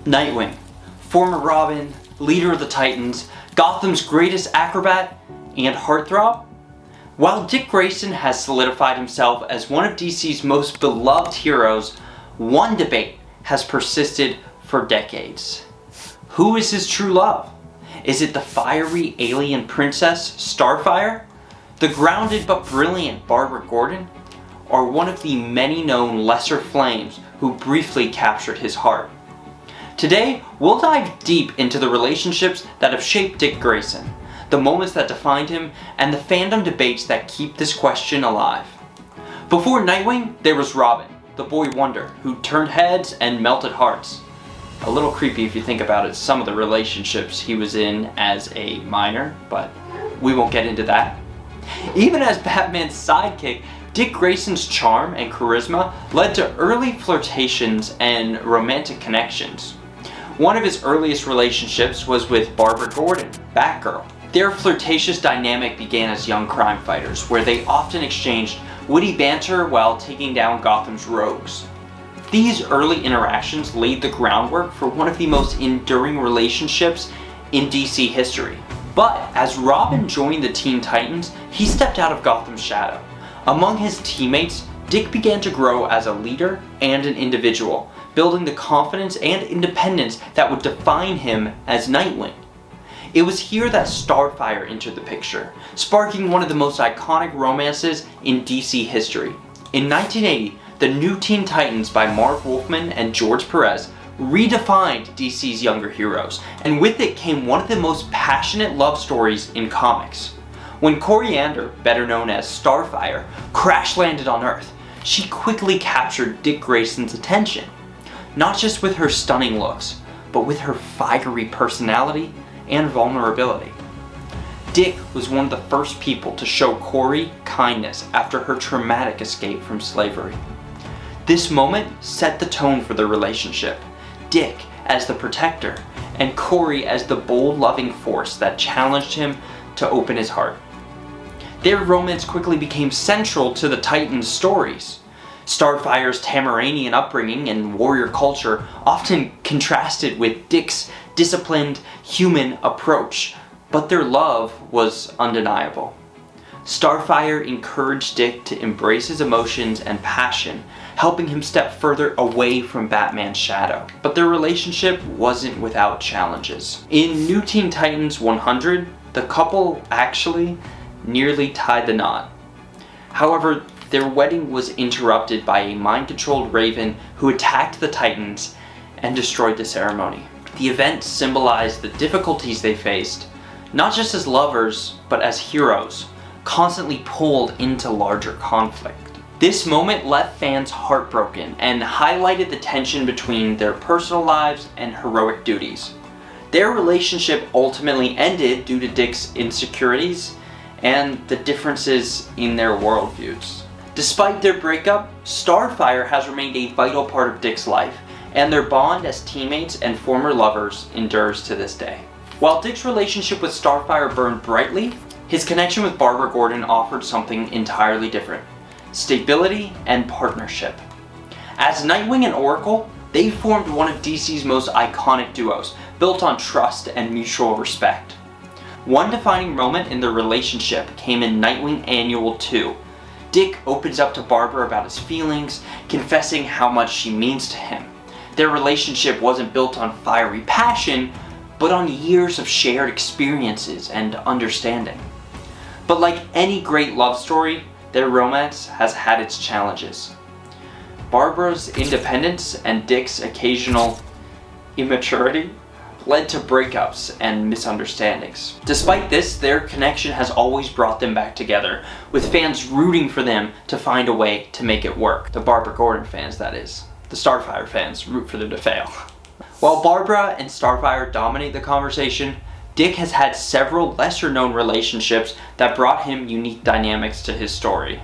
Nightwing, former Robin, leader of the Titans, Gotham's greatest acrobat, and heartthrob? While Dick Grayson has solidified himself as one of DC's most beloved heroes, one debate has persisted for decades. Who is his true love? Is it the fiery alien princess, Starfire? The grounded but brilliant Barbara Gordon? Or one of the many known lesser flames who briefly captured his heart? Today, we'll dive deep into the relationships that have shaped Dick Grayson, the moments that defined him, and the fandom debates that keep this question alive. Before Nightwing, there was Robin, the boy wonder, who turned heads and melted hearts. A little creepy if you think about it, some of the relationships he was in as a minor, but we won't get into that. Even as Batman's sidekick, Dick Grayson's charm and charisma led to early flirtations and romantic connections. One of his earliest relationships was with Barbara Gordon, Batgirl. Their flirtatious dynamic began as young crime fighters, where they often exchanged witty banter while taking down Gotham's rogues. These early interactions laid the groundwork for one of the most enduring relationships in DC history. But as Robin joined the Teen Titans, he stepped out of Gotham's shadow. Among his teammates, Dick began to grow as a leader and an individual, building the confidence and independence that would define him as Nightwing. It was here that Starfire entered the picture, sparking one of the most iconic romances in DC history. In 1980, the new Teen Titans by Marv Wolfman and George Perez redefined DC's younger heroes, and with it came one of the most passionate love stories in comics. When Coriander, better known as Starfire, crash-landed on Earth, she quickly captured Dick Grayson's attention. Not just with her stunning looks, but with her fiery personality and vulnerability. Dick was one of the first people to show Cori kindness after her traumatic escape from slavery. This moment set the tone for the relationship, Dick as the protector, and Cori as the bold, loving force that challenged him to open his heart. Their romance quickly became central to the Titans' stories. Starfire's Tamaranian upbringing and warrior culture often contrasted with Dick's disciplined, human approach, but their love was undeniable. Starfire encouraged Dick to embrace his emotions and passion, helping him step further away from Batman's shadow. But their relationship wasn't without challenges. In New Teen Titans 100, the couple actually nearly tied the knot. However, their wedding was interrupted by a mind-controlled Raven who attacked the Titans and destroyed the ceremony. The event symbolized the difficulties they faced, not just as lovers, but as heroes, constantly pulled into larger conflict. This moment left fans heartbroken and highlighted the tension between their personal lives and heroic duties. Their relationship ultimately ended due to Dick's insecurities and the differences in their worldviews. Despite their breakup, Starfire has remained a vital part of Dick's life, and their bond as teammates and former lovers endures to this day. While Dick's relationship with Starfire burned brightly, his connection with Barbara Gordon offered something entirely different: stability and partnership. As Nightwing and Oracle, they formed one of DC's most iconic duos, built on trust and mutual respect. One defining moment in their relationship came in Nightwing Annual 2. Dick opens up to Barbara about his feelings, confessing how much she means to him. Their relationship wasn't built on fiery passion, but on years of shared experiences and understanding. But like any great love story, their romance has had its challenges. Barbara's independence and Dick's occasional immaturity led to breakups and misunderstandings. Despite this, their connection has always brought them back together, with fans rooting for them to find a way to make it work. The Barbara Gordon fans, that is. The Starfire fans root for them to fail. While Barbara and Starfire dominate the conversation, Dick has had several lesser-known relationships that brought him unique dynamics to his story.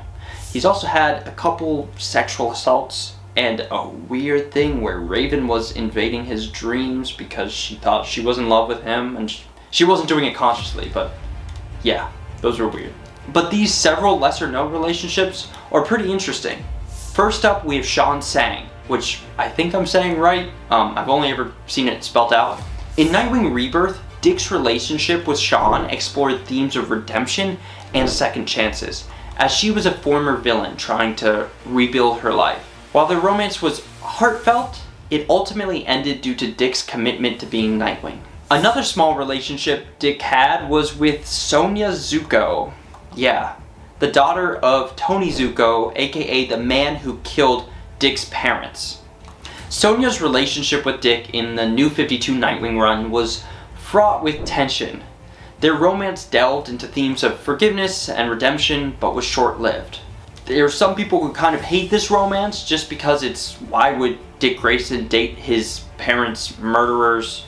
He's also had a couple sexual assaults and a weird thing where Raven was invading his dreams because she thought she was in love with him, and she wasn't doing it consciously, but yeah, those were weird. But these several lesser-known relationships are pretty interesting. First up, we have Sean Sang, which I think I'm saying right. I've only ever seen it spelled out. In Nightwing Rebirth, Dick's relationship with Sean explored themes of redemption and second chances, as she was a former villain trying to rebuild her life. While their romance was heartfelt, it ultimately ended due to Dick's commitment to being Nightwing. Another small relationship Dick had was with Sonia Zuko. Yeah, the daughter of Tony Zuko, aka the man who killed Dick's parents. Sonia's relationship with Dick in the New 52 Nightwing run was fraught with tension. Their romance delved into themes of forgiveness and redemption, but was short-lived. There are some people who kind of hate this romance just because it's, why would Dick Grayson date his parents' murderer's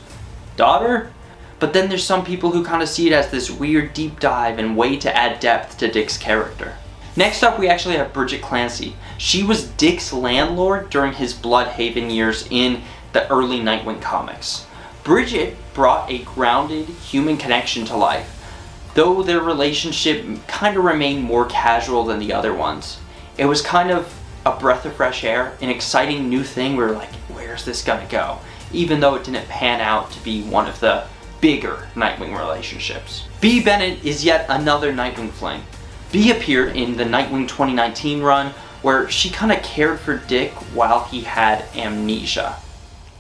daughter? But then there's some people who kind of see it as this weird deep dive and way to add depth to Dick's character. Next up, we actually have Bridget Clancy. She was Dick's landlord during his Bloodhaven years in the early Nightwing comics. Bridget brought a grounded human connection to life, though their relationship kind of remained more casual than the other ones. It was kind of a breath of fresh air, an exciting new thing. We were like, where's this gonna go? Even though it didn't pan out to be one of the bigger Nightwing relationships. Bea Bennett is yet another Nightwing fling. Bea appeared in the Nightwing 2019 run, where she kind of cared for Dick while he had amnesia.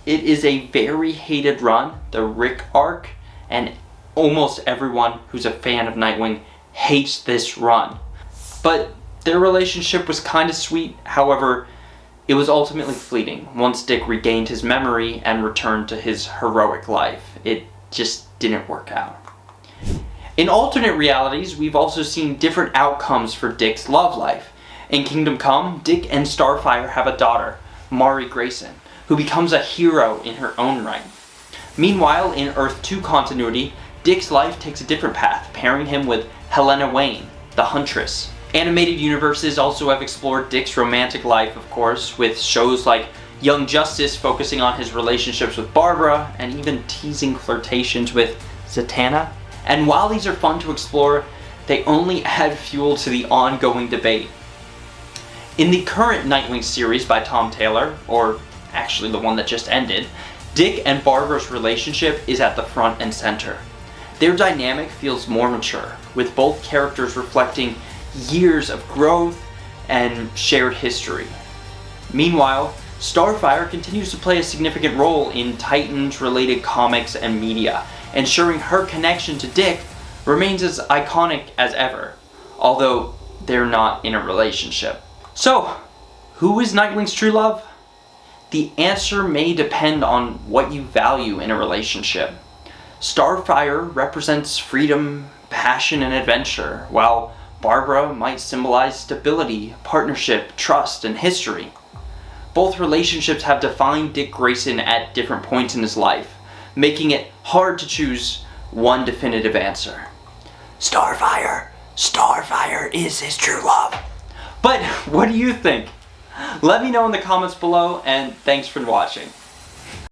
It is a very hated run, the Rick arc, and almost everyone who's a fan of Nightwing hates this run. But their relationship was kind of sweet, however, it was ultimately fleeting once Dick regained his memory and returned to his heroic life. It just didn't work out. In alternate realities, we've also seen different outcomes for Dick's love life. In Kingdom Come, Dick and Starfire have a daughter, Mari Grayson, who becomes a hero in her own right. Meanwhile, in Earth 2 continuity, Dick's life takes a different path, pairing him with Helena Wayne, the Huntress. Animated universes also have explored Dick's romantic life, of course, with shows like Young Justice focusing on his relationships with Barbara, and even teasing flirtations with Zatanna. And while these are fun to explore, they only add fuel to the ongoing debate. In the current Nightwing series by Tom Taylor, or actually the one that just ended, Dick and Barbara's relationship is at the front and center. Their dynamic feels more mature, with both characters reflecting years of growth and shared history. Meanwhile, Starfire continues to play a significant role in Titans-related comics and media, ensuring her connection to Dick remains as iconic as ever, although they're not in a relationship. So, who is Nightwing's true love? The answer may depend on what you value in a relationship. Starfire represents freedom, passion, and adventure, while Barbara might symbolize stability, partnership, trust, and history. Both relationships have defined Dick Grayson at different points in his life, making it hard to choose one definitive answer. Starfire is his true love. But what do you think? Let me know in the comments below, and thanks for watching.